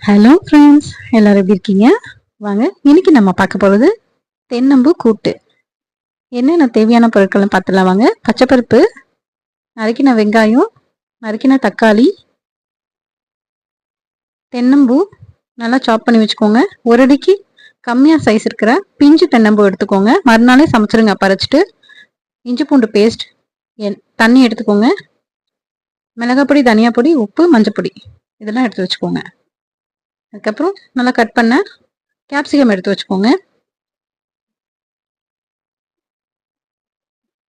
Hello friends, எல்லாரும் எப்படி இருக்கீங்க? வாங்க இன்னைக்கு நம்ம பார்க்க போகிறது தென்னம்பூ கூட்டு. என்னென்ன தேவையான பொருட்கள்னு பார்த்துலாம் வாங்க. பச்சைப்பருப்பு, நறுக்கின வெங்காயம், நறுக்கின தக்காளி, தென்னம்பூ நல்லா சாப் பண்ணி வச்சுக்கோங்க. ஒரு அடிக்கு கம்மியாக சைஸ் இருக்கிற பிஞ்சு தென்னம்பூ எடுத்துக்கோங்க. மறுநாளே சமைச்சிருங்க பறிச்சிட்டு. இஞ்சி பூண்டு பேஸ்ட், தண்ணி எடுத்துக்கோங்க. மிளகாப்பொடி, தனியா பொடி, உப்பு, மஞ்சப்பொடி இதெல்லாம் எடுத்து வச்சுக்கோங்க. அதுக்கப்புறம் நல்லா கட் பண்ண கேப்சிகம் எடுத்து வச்சுக்கோங்க.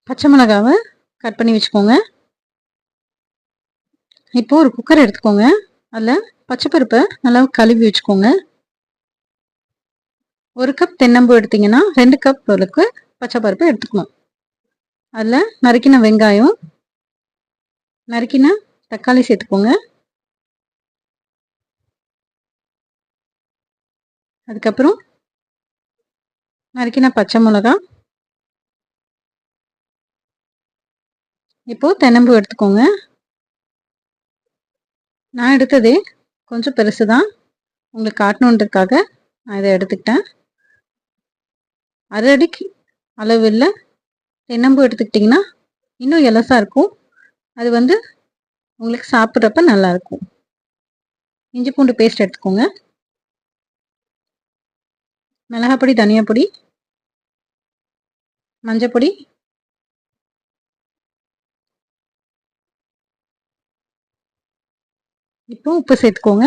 பச்சை மிளகாவை கட் பண்ணி வச்சுக்கோங்க. இப்போ ஒரு குக்கர் எடுத்துக்கோங்க. அதில் பச்சைப்பருப்பை நல்லா கழுவி வச்சுக்கோங்க. 1 கப் தென்னம்பூ எடுத்தீங்கன்னா 2 கப் அளவுக்கு பச்சைப்பருப்பு எடுத்துக்கணும். அதில் நறுக்கின வெங்காயம், நறுக்கின தக்காளி சேர்த்துக்கோங்க. அதுக்கப்புறம் நறுக்கின பச்சை மிளகா. இப்போ தென்னம்பூ எடுத்துக்கோங்க. நான் எடுத்ததே கொஞ்சம் பெருசு தான், உங்களுக்கு காட்டணுன்றதுக்காக நான் இதை எடுத்துக்கிட்டேன். 1/2 அடிக்கு அளவில் தென்னம்பூ எடுத்துக்கிட்டிங்கன்னா இன்னும் எலசாக இருக்கும். அது உங்களுக்கு சாப்பிட்றப்ப நல்லாயிருக்கும். இஞ்சி பூண்டு பேஸ்ட் எடுத்துக்கோங்க. மிளகாப்பொடி, தனியா பொடி, மஞ்சப்பொடி, இப்போ உப்பு சேர்த்துக்கோங்க.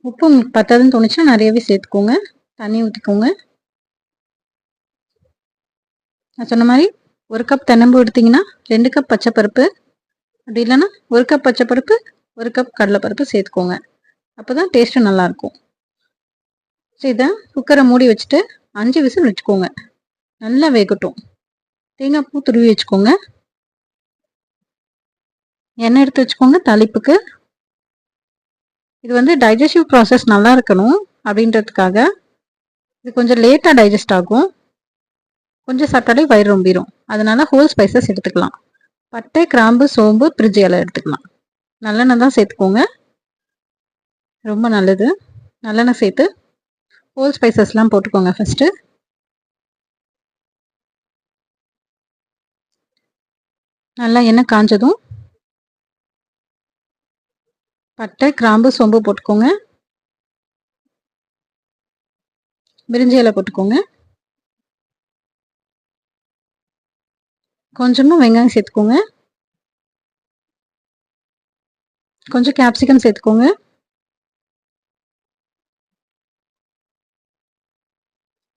உப்பு உங்களுக்கு பத்தாதுன்னு தோணுச்சுன்னா நிறையவே சேர்த்துக்கோங்க. தண்ணி ஊற்றிக்கோங்க. நான் சொன்ன மாதிரி 1 கப் தென்னம்பூ எடுத்திங்கன்னா 2 கப் பச்சைப்பருப்பு, அப்படி இல்லைன்னா 1 கப் பச்சைப்பருப்பு 1 கப் கடலைப்பருப்பு சேர்த்துக்கோங்க. அப்போ தான் டேஸ்ட்டு நல்லாயிருக்கும். ஸோ இதை குக்கரை மூடி வச்சுட்டு 5 விசில் வச்சுக்கோங்க. நல்லா வேகட்டும். தேங்காய் பூ துருவி வச்சுக்கோங்க. எண்ணெய் எடுத்து வச்சுக்கோங்க தாளிப்புக்கு. இது டைஜஸ்டிவ் ப்ராசஸ் நல்லா இருக்கணும் அப்படின்றதுக்காக இது கொஞ்சம் லேட்டாக டைஜஸ்ட் ஆகும். கொஞ்சம் சாப்பிட்டாலே வயிறு ரொம்பிடும். அதனால ஹோல் ஸ்பைசஸ் எடுத்துக்கலாம். பட்டை, கிராம்பு, சோம்பு, பிரிட்ஜ் இலை எடுத்துக்கலாம். நல்லெண்ணெய் தான் சேர்த்துக்கோங்க, ரொம்ப நல்லது. நல்லெண்ணெய் சேர்த்து ஹோல் ஸ்பைசஸ்லாம் போட்டுக்கோங்க. ஃபஸ்ட்டு நல்லா எண்ணெய் காஞ்சதும் பட்டை, கிராம்பு, சோம்பு போட்டுக்கோங்க. பிரிஞ்சி இலை போட்டுக்கோங்க. கொஞ்சமாக வெங்காயம் சேர்த்துக்கோங்க. கொஞ்சம் கேப்சிகம் சேர்த்துக்கோங்க.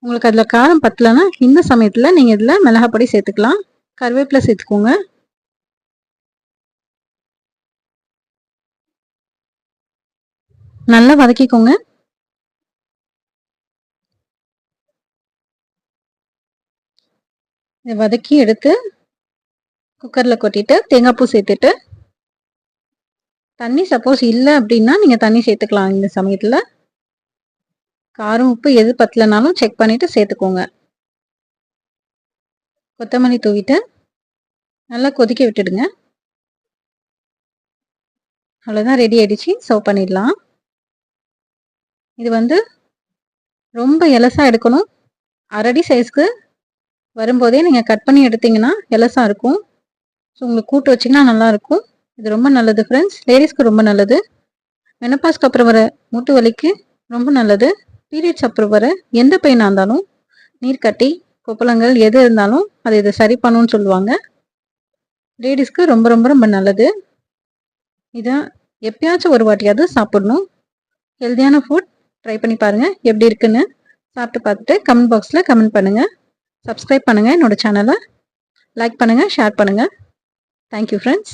உங்களுக்கு அதில் காரம் பத்தலைன்னா இந்த சமயத்தில் நீங்கள் இதில் மிளகாப்பொடி சேர்த்துக்கலாம். கருவேப்பிலை சேர்த்துக்கோங்க. நல்லா வதக்கிக்கோங்க. இதை வதக்கி எடுத்து குக்கரில் கொட்டிட்டு தேங்காய் பூ சேர்த்துட்டு, தண்ணி சப்போஸ் இல்லை அப்படின்னா நீங்கள் தண்ணி சேர்த்துக்கலாம். இந்த சமயத்தில் காரம் உப்பு எது பத்தலைனாலும் செக் பண்ணிவிட்டு சேர்த்துக்கோங்க. கொத்தமல்லி தூவிட்டு நல்லா கொதிக்க விட்டுடுங்க. அவ்வளோதான், ரெடி ஆகிடுச்சு. சர்வ் பண்ணிடலாம். இது ரொம்ப எலசாக எடுக்கணும். 1/2 அடி சைஸ்க்கு வரும்போதே நீங்கள் கட் பண்ணி எடுத்திங்கன்னா எலசாக இருக்கும். ஸோ உங்களுக்கு கூட்டு வச்சிங்கன்னா நல்லாயிருக்கும். இது ரொம்ப நல்லது ஃப்ரெண்ட்ஸ். லேடிஸ்க்கு ரொம்ப நல்லது. மெனப்பாஸ்க்கு அப்புறம் வர மூட்டு வலிக்கு ரொம்ப நல்லது. பீரியட்ஸ் அப்புறம் வர எந்த பெயினாக இருந்தாலும், நீர்க்கட்டி, கொப்பளங்கள் எது இருந்தாலும் அது இதை சரி பண்ணணும்னு சொல்லுவாங்க. லேடிஸ்க்கு ரொம்ப ரொம்ப ரொம்ப நல்லது. இதை எப்பயாச்சும் ஒரு வாட்டியாவது சாப்பிடணும். ஹெல்த்தியான ஃபுட். ட்ரை பண்ணி பாருங்கள் எப்படி இருக்குன்னு. சாப்பிட்டு பார்த்துட்டு கமெண்ட் பாக்ஸில் கமெண்ட் பண்ணுங்கள். சப்ஸ்கிரைப் பண்ணுங்கள் என்னோடய சேனலை. லைக் பண்ணுங்கள், ஷேர் பண்ணுங்கள். Thank you friends.